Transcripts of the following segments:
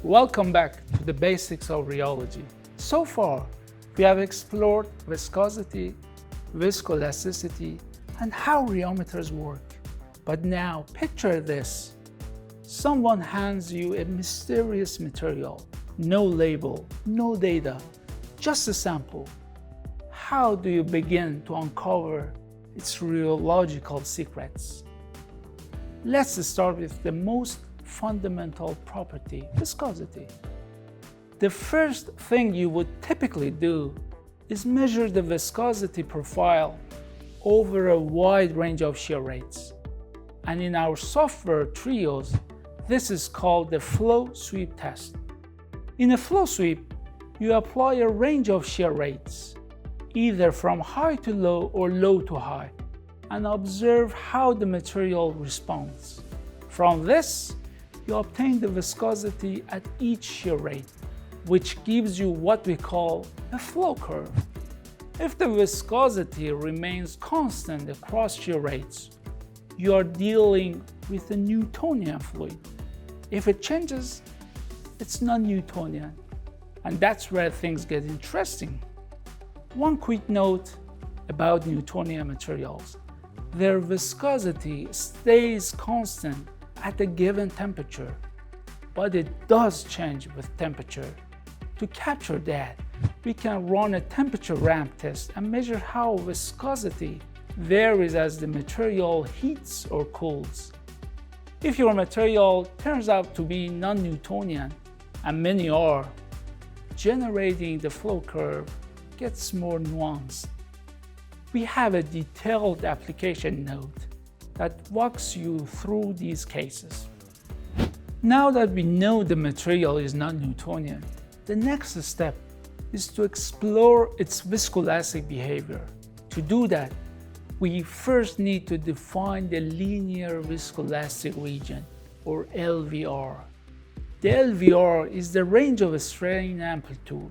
Welcome back to the basics of rheology. So far, we have explored viscosity, viscoelasticity, and how rheometers work. But now, picture this. Someone hands you a mysterious material, no label, no data, just a sample. How do you begin to uncover its rheological secrets? Let's start with the most fundamental property, viscosity. The first thing you would typically do is measure the viscosity profile over a wide range of shear rates. And in our software trios, this is called the flow sweep test. In a flow sweep, you apply a range of shear rates, either from high to low or low to high, and observe how the material responds. From this, you obtain the viscosity at each shear rate, which gives you what we call a flow curve. If the viscosity remains constant across shear rates, you are dealing with a Newtonian fluid. If it changes, it's non-Newtonian. And that's where things get interesting. One quick note about Newtonian materials. Their viscosity stays constant at a given temperature, but it does change with temperature. To capture that, we can run a temperature ramp test and measure how viscosity varies as the material heats or cools. If your material turns out to be non-Newtonian, and many are, generating the flow curve gets more nuanced. We have a detailed application note that walks you through these cases. Now that we know the material is non-Newtonian, the next step is to explore its viscoelastic behavior. To do that, we first need to define the linear viscoelastic region, or LVR. The LVR is the range of strain amplitude,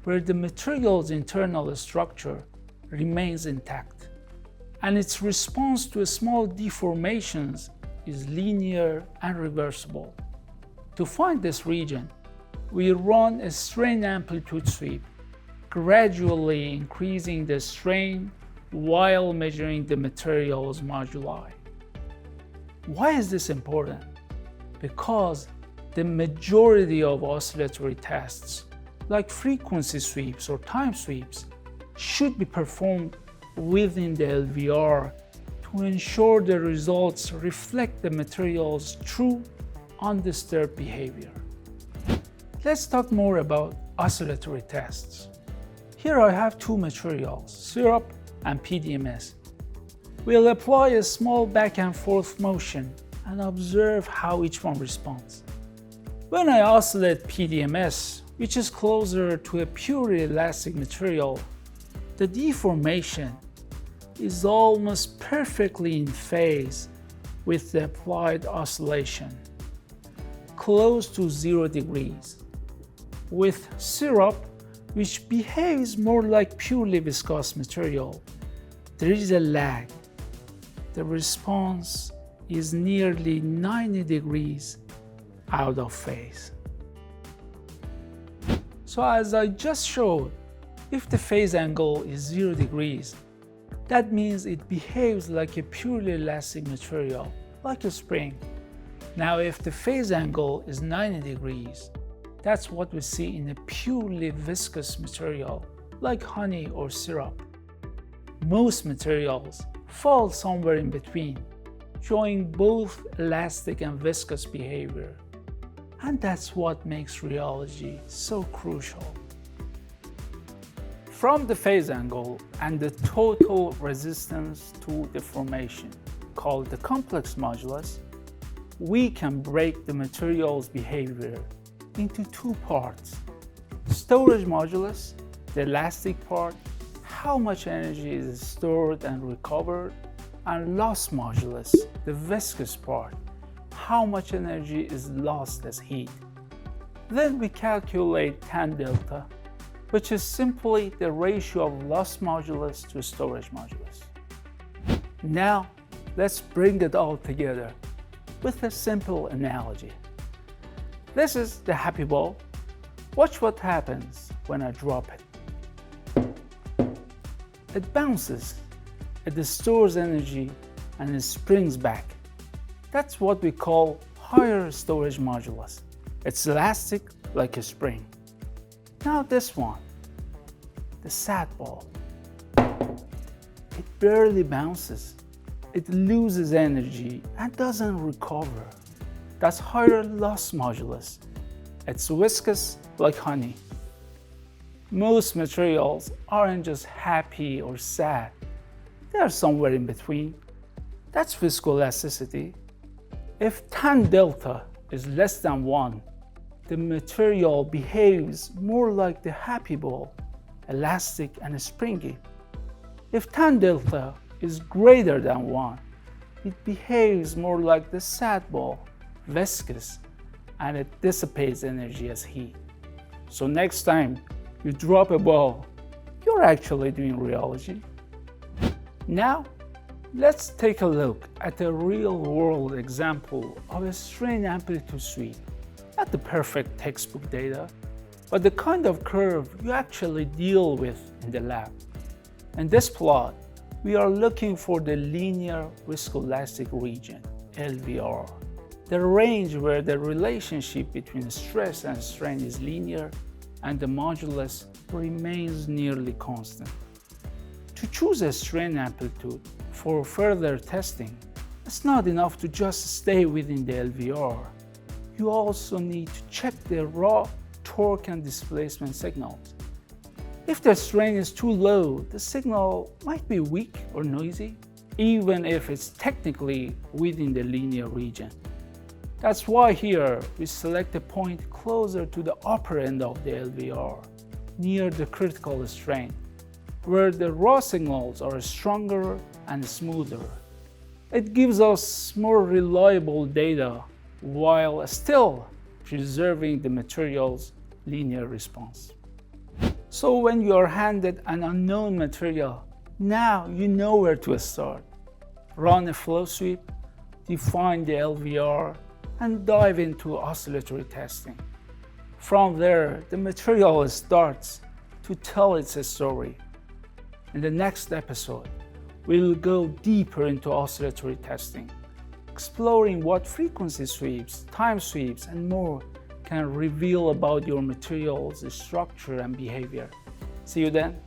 where the material's internal structure remains intact, and its response to small deformations is linear and reversible. To find this region, we run a strain amplitude sweep, gradually increasing the strain while measuring the material's moduli. Why is this important? Because the majority of oscillatory tests, like frequency sweeps or time sweeps, should be performed within the LVR to ensure the results reflect the material's true, undisturbed behavior. Let's talk more about oscillatory tests. Here I have two materials, syrup and PDMS. We'll apply a small back and forth motion and observe how each one responds. When I oscillate PDMS, which is closer to a purely elastic material, the deformation is almost perfectly in phase with the applied oscillation, close to 0 degrees. With syrup, which behaves more like purely viscous material, there is a lag. The response is nearly 90 degrees out of phase. So as I just showed, if the phase angle is 0 degrees, that means it behaves like a purely elastic material, like a spring. Now if the phase angle is 90 degrees, that's what we see in a purely viscous material, like honey or syrup. Most materials fall somewhere in between, showing both elastic and viscous behavior. And that's what makes rheology so crucial. From the phase angle and the total resistance to deformation, called the complex modulus, we can break the material's behavior into two parts. Storage modulus, the elastic part, how much energy is stored and recovered, and loss modulus, the viscous part, how much energy is lost as heat. Then we calculate tan delta, which is simply the ratio of loss modulus to storage modulus. Now, let's bring it all together with a simple analogy. This is the happy ball. Watch what happens when I drop it. It bounces, it stores energy, and it springs back. That's what we call higher storage modulus. It's elastic like a spring. Now this one, the sad ball. It barely bounces. It loses energy and doesn't recover. That's higher loss modulus. It's viscous like honey. Most materials aren't just happy or sad. They are somewhere in between. That's viscoelasticity. If tan delta is less than 1, the material behaves more like the happy ball, elastic and springy. If tan delta is greater than 1, it behaves more like the sad ball, viscous, and it dissipates energy as heat. So next time you drop a ball, you're actually doing rheology. Now, let's take a look at a real-world example of a strain amplitude sweep. Not the perfect textbook data, but the kind of curve you actually deal with in the lab. In this plot, we are looking for the linear viscoelastic region, LVR, the range where the relationship between stress and strain is linear and the modulus remains nearly constant. To choose a strain amplitude for further testing, it's not enough to just stay within the LVR. You also need to check the raw torque and displacement signals. If the strain is too low, the signal might be weak or noisy, even if it's technically within the linear region. That's why here we select a point closer to the upper end of the LVR, near the critical strain, where the raw signals are stronger and smoother. It gives us more reliable data while still preserving the material's linear response. So when you are handed an unknown material, now you know where to start. Run a flow sweep, define the LVR, and dive into oscillatory testing. From there, the material starts to tell its story. In the next episode, we'll go deeper into oscillatory testing, exploring what frequency sweeps, time sweeps, and more can reveal about your material's structure and behavior. See you then.